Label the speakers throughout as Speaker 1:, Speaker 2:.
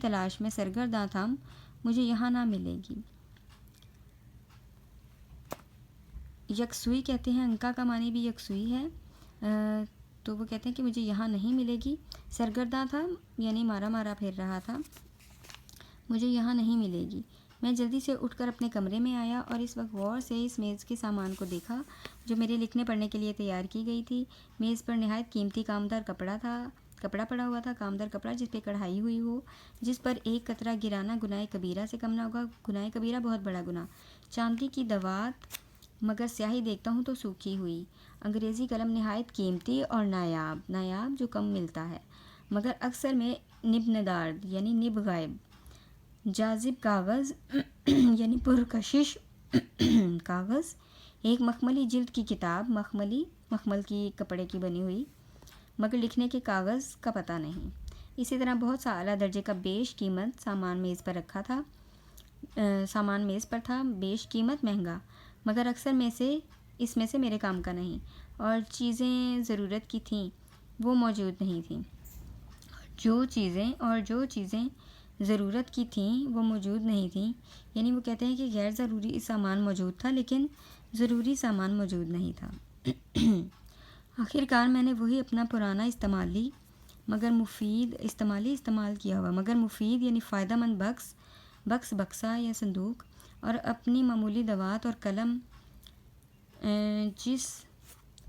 Speaker 1: تلاش میں سرگرداں تھا، مجھے یہاں نہ ملے گی۔ یکسوئی کہتے ہیں، انکا کا معنی بھی یکسوئی ہے، تو وہ کہتے ہیں کہ مجھے یہاں نہیں ملے گی۔ سرگرداں تھا یعنی مارا مارا پھر رہا تھا، مجھے یہاں نہیں ملے گی۔ میں جلدی سے اٹھ کر اپنے کمرے میں آیا اور اس وقت غور سے اس میز کے سامان کو دیکھا جو میرے لکھنے پڑھنے کے لیے تیار کی گئی تھی۔ میز پر نہایت قیمتی کامدار کپڑا پڑا ہوا تھا، کامدار کپڑا جس پہ کڑھائی ہوئی ہو، جس پر ایک قطرہ گرانا گناہ کبیرہ سے کم نہ ہوگا۔ گناہ کبیرہ بہت بڑا گناہ۔ چاندی کی دوات، مگر سیاہی دیکھتا ہوں تو سوکھی ہوئی۔ انگریزی قلم نہایت قیمتی اور نایاب جو کم ملتا ہے، مگر اکثر میں نب ندار یعنی نب غائب۔ جاذب کاغذ یعنی پرکشش کاغذ۔ ایک مخملی جلد کی کتاب، مخمل کی کپڑے کی بنی ہوئی، مگر لکھنے کے کاغذ کا پتہ نہیں۔ اسی طرح بہت سا اعلیٰ درجے کا بیش قیمت سامان میز پر تھا، بیش قیمت مہنگا، مگر اکثر اس میں سے میرے کام کا نہیں، اور چیزیں ضرورت کی تھیں وہ موجود نہیں تھیں۔ جو چیزیں ضرورت کی تھیں وہ موجود نہیں تھیں، یعنی وہ کہتے ہیں کہ غیر ضروری سامان موجود تھا لیکن ضروری سامان موجود نہیں تھا۔ آخر کار میں نے وہی اپنا پرانا استعمال کیا ہوا مگر مفید یعنی فائدہ مند بکسا یا صندوق، اور اپنی معمولی دوات اور قلم جس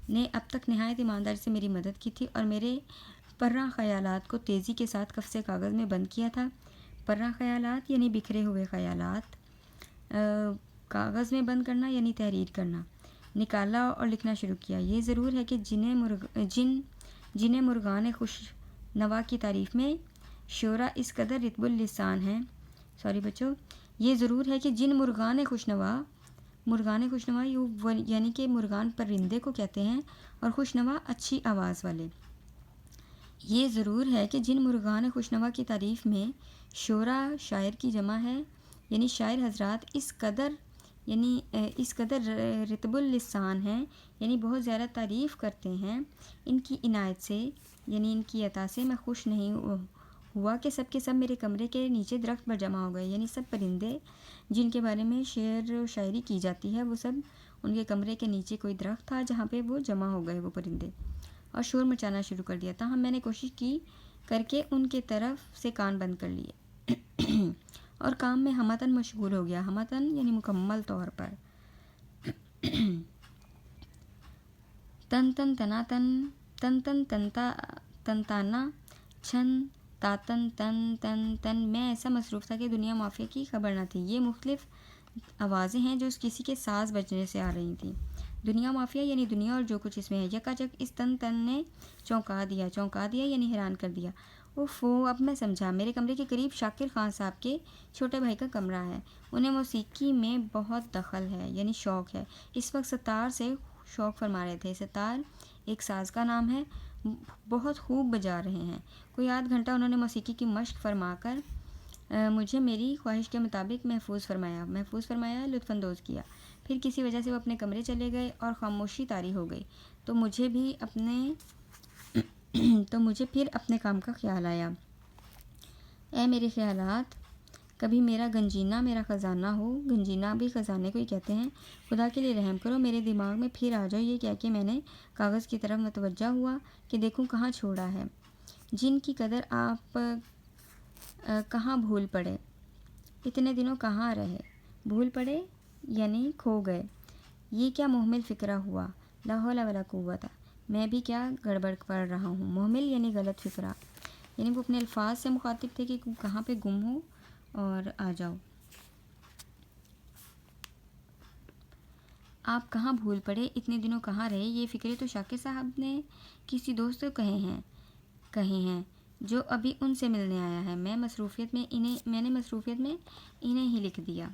Speaker 1: نے اب تک نہایت ایمانداری سے میری مدد کی تھی اور میرے پرہ خیالات کو تیزی کے ساتھ کفسے کاغذ میں بند کیا تھا۔ پرہ خیالات یعنی بکھرے ہوئے خیالات، کاغذ میں بند کرنا یعنی تحریر کرنا۔ نکالا اور لکھنا شروع کیا۔ یہ ضرور ہے کہ جنہیں مرغان خوش نوا کی تعریف میں شعرا اس قدر رطب اللسان ہیں، یہ ضرور ہے کہ جن مرغان خوش نوا یعنی کہ مرغان پرندے کو کہتے ہیں، اور خوش نوا اچھی آواز والے۔ یہ ضرور ہے کہ جن مرغان خوش نوا کی تعریف میں شعرا شاعر کی جمع ہے، یعنی شاعر حضرات اس قدر رطب اللسان ہیں، یعنی بہت زیادہ تعریف کرتے ہیں، ان کی عنایت سے یعنی ان کی عطا سے میں خوش نہیں ہوا کہ سب کے سب میرے کمرے کے نیچے درخت پر جمع ہو گئے، یعنی سب پرندے جن کے بارے میں شعر و شاعری کی جاتی ہے وہ سب ان کے کمرے کے نیچے کوئی درخت تھا جہاں پہ وہ جمع ہو گئے وہ پرندے، اور شور مچانا شروع کر دیا۔ تاہم میں نے کوشش کی کر کے ان کے طرف سے کان بند کر لیے اور کام میں ہمتاً مشغول ہو گیا۔ ہمتاً یعنی مکمل طور پر۔ تن تن تنا تن، تن تن تنتا تنتانا، چھن تاتن تن تن تن۔ میں ایسا مصروف تھا کہ دنیا مافیا کی خبر نہ تھی۔ یہ مختلف آوازیں ہیں جو کسی کے ساز بجنے سے آ رہی تھیں۔ دنیا مافیا یعنی دنیا اور جو کچھ اس میں ہے۔ یکاجک اس تن تن نے چونکا دیا یعنی حیران کر دیا۔ اب میں سمجھا، میرے کمرے کے قریب شاکر خان صاحب کے چھوٹے بھائی کا کمرہ ہے، انہیں موسیقی میں بہت دخل ہے یعنی شوق ہے۔ اس وقت ستار سے شوق فرما رہے تھے۔ ستار ایک ساز کا نام ہے، بہت خوب بجا رہے ہیں۔ کوئی آدھ گھنٹہ انہوں نے موسیقی کی مشق فرما کر مجھے میری خواہش کے مطابق محفوظ فرمایا، لطف اندوز کیا۔ پھر کسی وجہ سے وہ اپنے کمرے چلے گئے اور خاموشی طاری ہو گئی، تو مجھے پھر اپنے کام کا خیال آیا۔ اے میرے خیالات، کبھی میرا گنجینہ میرا خزانہ ہو۔ گنجینہ بھی خزانے کو ہی کہتے ہیں۔ خدا کے لیے رحم کرو، میرے دماغ میں پھر آ جاؤ۔ یہ کہہ کے میں نے کاغذ کی طرف متوجہ ہوا کہ دیکھوں کہاں چھوڑا ہے۔ جن کی قدر آپ کہاں بھول پڑے، اتنے دنوں کہاں رہے۔ بھول پڑے یعنی کھو گئے۔ یہ کیا محمل فکرہ ہوا، لا حول ولا قوت۔ میں بھی کیا گڑبڑ پڑ رہا ہوں۔ محمل یعنی غلط فکرہ، یعنی وہ اپنے الفاظ سے مخاطب تھے کہ کہاں پہ گم ہو اور آ جاؤ۔ آپ کہاں بھول پڑے، اتنے دنوں کہاں رہے، یہ فکرے تو شاکر صاحب نے کسی دوست کو کہے ہیں جو ابھی ان سے ملنے آیا ہے۔ میں نے مصروفیت میں انہیں ہی لکھ دیا۔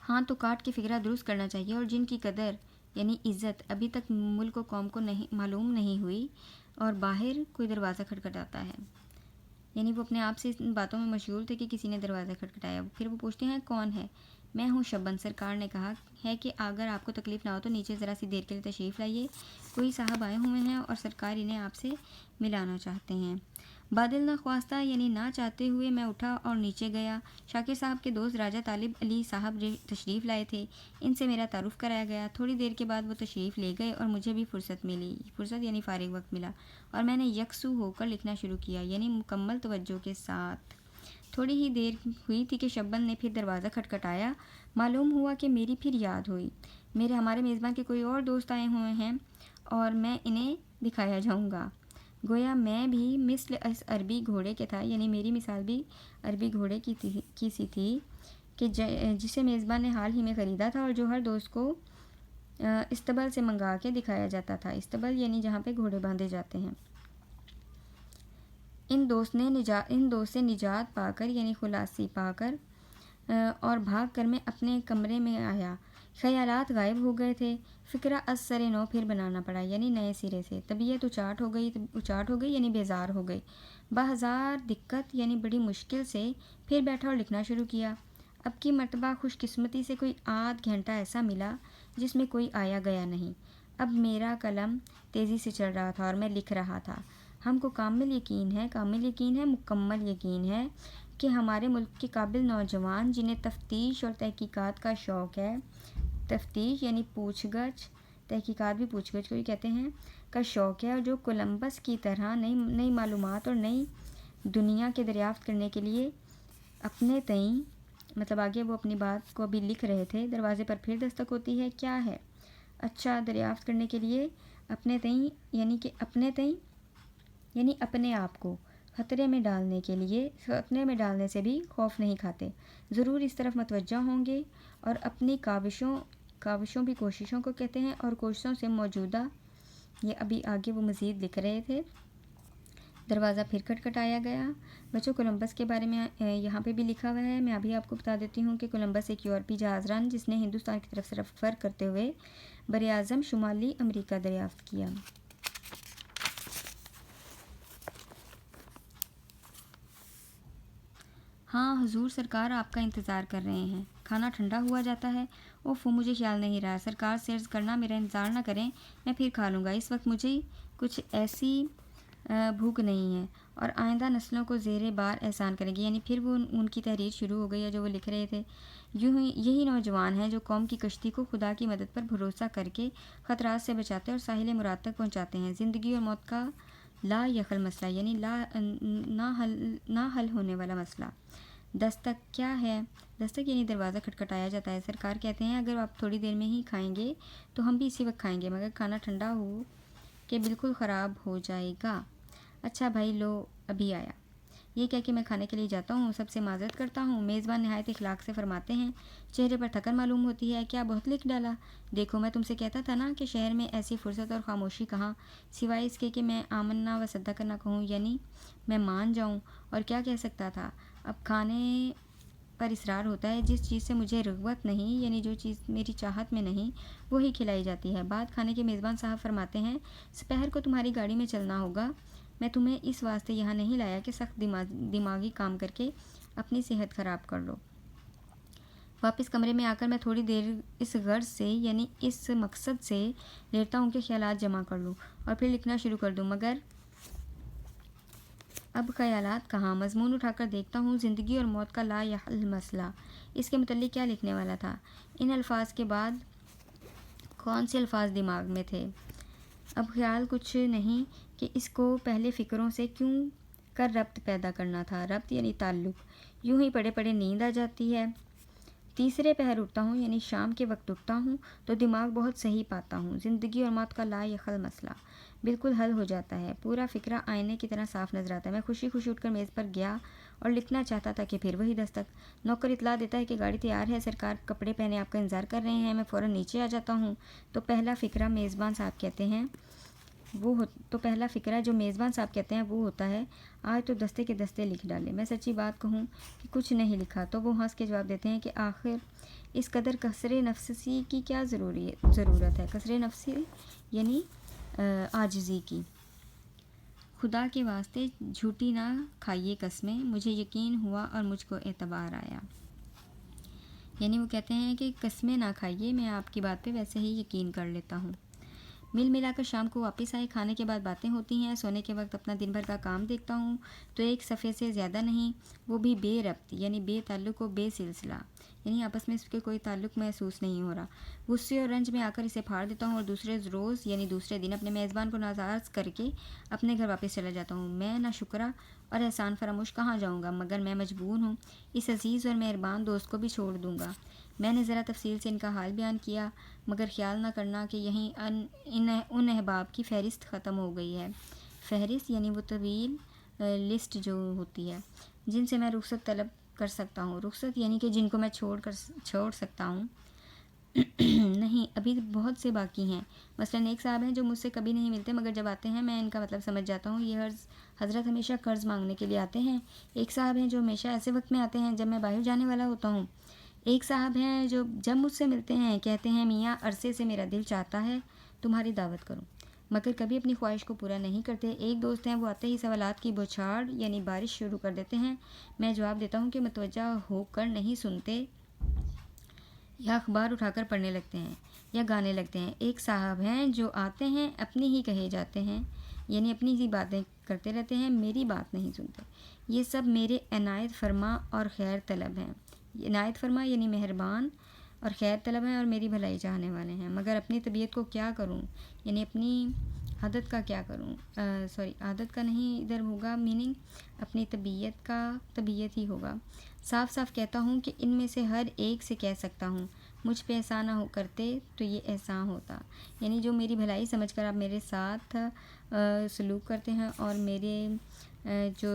Speaker 1: ہاں تو کاٹ کے فکرہ درست کرنا چاہیے، اور جن کی قدر یعنی عزت ابھی تک ملک و قوم کو معلوم نہیں ہوئی، اور باہر کوئی دروازہ کھٹکھٹاتا ہے، یعنی وہ اپنے آپ سے ان باتوں میں مشغول تھے کہ کسی نے دروازہ کھٹکھٹایا۔ پھر وہ پوچھتے ہیں کون ہے؟ میں ہوں شبن۔ سرکار نے کہا ہے کہ اگر آپ کو تکلیف نہ ہو تو نیچے ذرا سی دیر کے لیے تشریف لائیے، کوئی صاحب آئے ہوئے ہیں اور سرکار انہیں آپ سے ملانا چاہتے ہیں۔ بادل نخواستہ یعنی نہ چاہتے ہوئے میں اٹھا اور نیچے گیا۔ شاکر صاحب کے دوست راجہ طالب علی صاحب تشریف لائے تھے، ان سے میرا تعارف کرایا گیا۔ تھوڑی دیر کے بعد وہ تشریف لے گئے اور مجھے بھی فرصت یعنی فارغ وقت ملا، اور میں نے یکسو ہو کر لکھنا شروع کیا، یعنی مکمل توجہ کے ساتھ۔ تھوڑی ہی دیر ہوئی تھی کہ شبل نے پھر دروازہ کھٹکھٹایا۔ معلوم ہوا کہ میری پھر یاد ہوئی، ہمارے میزبان کے کوئی اور دوست آئے ہوئے ہیں اور میں انہیں دکھایا جاؤں گا۔ گویا میں بھی مثل اس عربی گھوڑے کے تھا، یعنی میری مثال بھی عربی گھوڑے کی سی تھی کہ جسے میزبان نے حال ہی میں خریدا تھا اور جو ہر دوست کو استبل سے منگا کے دکھایا جاتا تھا۔ استبل یعنی جہاں پہ گھوڑے باندھے جاتے ہیں۔ ان دوست سے نجات پا کر یعنی خلاصی پا کر اور بھاگ کر میں اپنے کمرے میں آیا۔ خیالات غائب ہو گئے تھے، فکرہ از سر نو پھر بنانا پڑا، یعنی نئے سرے سے۔ طبیعت اچاٹ ہو گئی یعنی بیزار ہو گئی۔ بہزار دقت یعنی بڑی مشکل سے پھر بیٹھا اور لکھنا شروع کیا۔ اب کی مرتبہ خوش قسمتی سے کوئی آدھ گھنٹہ ایسا ملا جس میں کوئی آیا گیا نہیں۔ اب میرا قلم تیزی سے چل رہا تھا اور میں لکھ رہا تھا۔ ہم کو کامل یقین ہے، مکمل یقین ہے کہ ہمارے ملک کے قابل نوجوان جنہیں تفتیش اور تحقیقات کا شوق ہے، تفتیش یعنی پوچھ گچھ، تحقیقات بھی پوچھ گچھ کو ہی کہتے ہیں، کا شوق ہے، اور جو کولمبس کی طرح نئی معلومات اور نئی دنیا کے دریافت کرنے کے لیے اپنے تئیں، مطلب آگے وہ اپنی بات کو ابھی لکھ رہے تھے، دروازے پر پھر دستک ہوتی ہے، کیا ہے؟ اچھا، دریافت کرنے کے لیے اپنے تئیں یعنی اپنے آپ کو خطرے میں ڈالنے سے بھی خوف نہیں کھاتے، ضرور اس طرف متوجہ ہوں گے، اور اپنی کاوشوں بھی کوششوں کو کہتے ہیں، اور کوششوں سے موجودہ، یہ ابھی آگے وہ مزید لکھ رہے تھے۔ دروازہ پھر کھٹکھٹایا گیا۔ بچوں، کولمبس کے بارے میں یہاں پہ بھی لکھا ہوا ہے، میں ابھی آپ کو بتا دیتی ہوں کہ کولمبس ایک یورپی جہاز ران جس نے ہندوستان کی طرف سفر کرتے ہوئے براعظم شمالی امریکہ دریافت کیا۔ ہاں حضور، سرکار آپ کا انتظار کر رہے ہیں۔ کھانا ٹھنڈا ہوا جاتا ہے؟ اوف، مجھے خیال نہیں رہا۔ سرکار سے عرض کرنا میرا انتظار نہ کریں، میں پھر کھا لوں گا، اس وقت مجھے کچھ ایسی بھوک نہیں ہے، اور آئندہ نسلوں کو زیر بار احسان کریں گے، یعنی پھر وہ ان کی تحریر شروع ہو گئی ہے جو وہ لکھ رہے تھے۔ یہی نوجوان ہیں جو قوم کی کشتی کو خدا کی مدد پر بھروسہ کر کے خطرات سے بچاتے اور ساحل مراد تک پہنچاتے ہیں۔ زندگی اور موت کا لا یخل مسئلہ، یعنی نہ حل ہونے والا مسئلہ۔ دستک کیا ہے؟ دستک یعنی دروازہ کھٹکھٹایا جاتا ہے۔ سرکار کہتے ہیں اگر آپ تھوڑی دیر میں ہی کھائیں گے تو ہم بھی اسی وقت کھائیں گے، مگر کھانا ٹھنڈا ہو کہ بالکل خراب ہو جائے گا۔ اچھا بھائی، لو ابھی آیا۔ یہ کہہ کے میں کھانے کے لیے جاتا ہوں، سب سے معذرت کرتا ہوں۔ میزبان نہایت اخلاق سے فرماتے ہیں، چہرے پر تھکن معلوم ہوتی ہے، کیا بہت لکھ ڈالا؟ دیکھو، میں تم سے کہتا تھا نا کہ شہر میں ایسی فرصت اور خاموشی کہاں، سوائے اس کے کہ میں آمنا و صدقہ نہ کہوں، یعنی میں مان جاؤں، اور کیا کہہ سکتا تھا؟ اب کھانے پر اصرار ہوتا ہے، جس چیز سے مجھے رغبت نہیں، یعنی جو چیز میری چاہت میں نہیں، وہی کھلائی جاتی ہے۔ بعد کھانے کے میزبان صاحب فرماتے ہیں، سپہر کو تمہاری گاڑی میں چلنا ہوگا، میں تمہیں اس واسطے یہاں نہیں لایا کہ سخت دماغی کام کر کے اپنی صحت خراب کر لو۔ واپس کمرے میں آ کر میں تھوڑی دیر اس غرض سے یعنی اس مقصد سے لیٹتا ہوں کہ خیالات جمع کر لوں اور پھر لکھنا شروع کر دوں، مگر اب خیالات کہاں؟ مضمون اٹھا کر دیکھتا ہوں، زندگی اور موت کا لا یحل مسئلہ۔ اس کے متعلق کیا لکھنے والا تھا؟ ان الفاظ کے بعد کون سے الفاظ دماغ میں تھے؟ اب خیال کچھ نہیں کہ اس کو پہلے فکروں سے کیوں کر ربط پیدا کرنا تھا۔ ربط یعنی تعلق۔ یوں ہی پڑے پڑے نیند آ جاتی ہے۔ تیسرے پہر اٹھتا ہوں، یعنی شام کے وقت اٹھتا ہوں تو دماغ بہت صحیح پاتا ہوں۔ زندگی اور موت کا لا یحل مسئلہ بالکل حل ہو جاتا ہے، پورا فکرہ آئینے کی طرح صاف نظر آتا ہے۔ میں خوشی اٹھ کر میز پر گیا اور لکھنا چاہتا تھا کہ پھر وہی دستک۔ نوکر اطلاع دیتا ہے کہ گاڑی تیار ہے، سرکار کپڑے پہنے آپ کا انتظار کر رہے ہیں۔ میں فوراً نیچے آ جاتا ہوں تو پہلا فکرہ جو میزبان صاحب کہتے ہیں وہ ہوتا ہے، آج تو دستے کے دستے لکھ ڈالے۔ میں سچی بات کہوں کہ کچھ نہیں لکھا تو وہ ہنس کے جواب دیتے ہیں کہ آخر اس قدر کسرِ نفسی کی کیا ضرورت ہے؟ کسرِ نفسی یعنی عاجزی کی۔ خدا کے واسطے جھوٹی نہ کھائیے قسمیں، مجھے یقین ہوا اور مجھ کو اعتبار آیا۔ یعنی وہ کہتے ہیں کہ قسمیں نہ کھائیے، میں آپ کی بات پہ ویسے ہی یقین کر لیتا ہوں۔ مل ملا کر شام کو واپس آئے، کھانے کے بعد باتیں ہوتی ہیں، سونے کے وقت اپنا دن بھر کا کام دیکھتا ہوں تو ایک صفحے سے زیادہ نہیں، وہ بھی بے ربط یعنی بے تعلق و بے سلسلہ، یعنی آپس میں اس کے کوئی تعلق محسوس نہیں ہو رہا۔ غصے اور رنج میں آ کر اسے پھاڑ دیتا ہوں اور دوسرے روز یعنی دوسرے دن اپنے میزبان کو ناراض کر کے اپنے گھر واپس چلا جاتا ہوں۔ میں نہ شکرا اور احسان فراموش کہاں جاؤں گا، مگر میں مجبور ہوں اس عزیز اور مہربان دوست کو بھی چھوڑ دوں گا۔ میں نے ذرا تفصیل سے ان کا حال بیان کیا، مگر خیال نہ کرنا کہ یہیں ان احباب کی فہرست ختم ہو گئی ہے۔ فہرست یعنی وہ طویل لسٹ جو ہوتی ہے جن سے میں رخصت طلب کر سکتا ہوں، رخصت یعنی کہ جن کو میں چھوڑ سکتا ہوں۔ نہیں، ابھی بہت سے باقی ہیں۔ مثلاً ایک صاحب ہیں جو مجھ سے کبھی نہیں ملتے، مگر جب آتے ہیں میں ان کا مطلب سمجھ جاتا ہوں۔ یہ حضرت ہمیشہ قرض مانگنے کے لیے آتے ہیں۔ ایک صاحب ہیں جو ہمیشہ ایسے وقت میں آتے ہیں جب میں باہر جانے والا ہوتا ہوں۔ ایک صاحب ہیں جو جب مجھ سے ملتے ہیں کہتے ہیں میاں عرصے سے میرا دل چاہتا ہے تمہاری دعوت کروں، مگر کبھی اپنی خواہش کو پورا نہیں کرتے۔ ایک دوست ہیں، وہ آتے ہی سوالات کی بوچھاڑ یعنی بارش شروع کر دیتے ہیں۔ میں جواب دیتا ہوں کہ متوجہ ہو کر نہیں سنتے، یا اخبار اٹھا کر پڑھنے لگتے ہیں یا گانے لگتے ہیں۔ ایک صاحب ہیں جو آتے ہیں اپنی ہی کہے جاتے ہیں، یعنی اپنی ہی باتیں کرتے رہتے ہیں، میری بات نہیں سنتے۔ یہ سب میرے عنایت فرما اور خیر طلب ہیں۔ عنایت فرما یعنی مہربان اور خیر طلب ہیں اور میری بھلائی چاہنے والے ہیں، مگر اپنی طبیعت کو کیا کروں، یعنی اپنی عادت کا کیا کروں، عادت کا نہیں ادھر ہوگا میننگ، اپنی طبیعت کا طبیعت ہی ہوگا۔ صاف صاف کہتا ہوں کہ ان میں سے ہر ایک سے کہہ سکتا ہوں مجھ پہ احسان نہ کرتے تو یہ احسان ہوتا، یعنی جو میری بھلائی سمجھ کر آپ میرے ساتھ سلوک کرتے ہیں اور میرے جو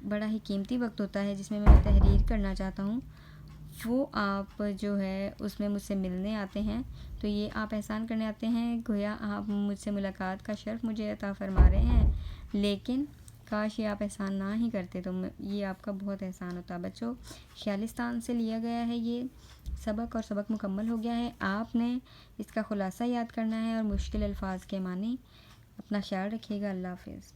Speaker 1: بڑا ہی قیمتی وقت ہوتا ہے جس میں میں تحریر کرنا چاہتا ہوں، وہ آپ جو ہے اس میں مجھ سے ملنے آتے ہیں، تو یہ آپ احسان کرنے آتے ہیں، گویا آپ مجھ سے ملاقات کا شرف مجھے عطا فرما رہے ہیں، لیکن کاش یہ آپ احسان نہ ہی کرتے تو یہ آپ کا بہت احسان ہوتا۔ بچوں، خیالستان سے لیا گیا ہے یہ سبق، اور سبق مکمل ہو گیا ہے۔ آپ نے اس کا خلاصہ یاد کرنا ہے اور مشکل الفاظ کے معنی۔ اپنا خیال رکھیے گا۔ اللہ حافظ۔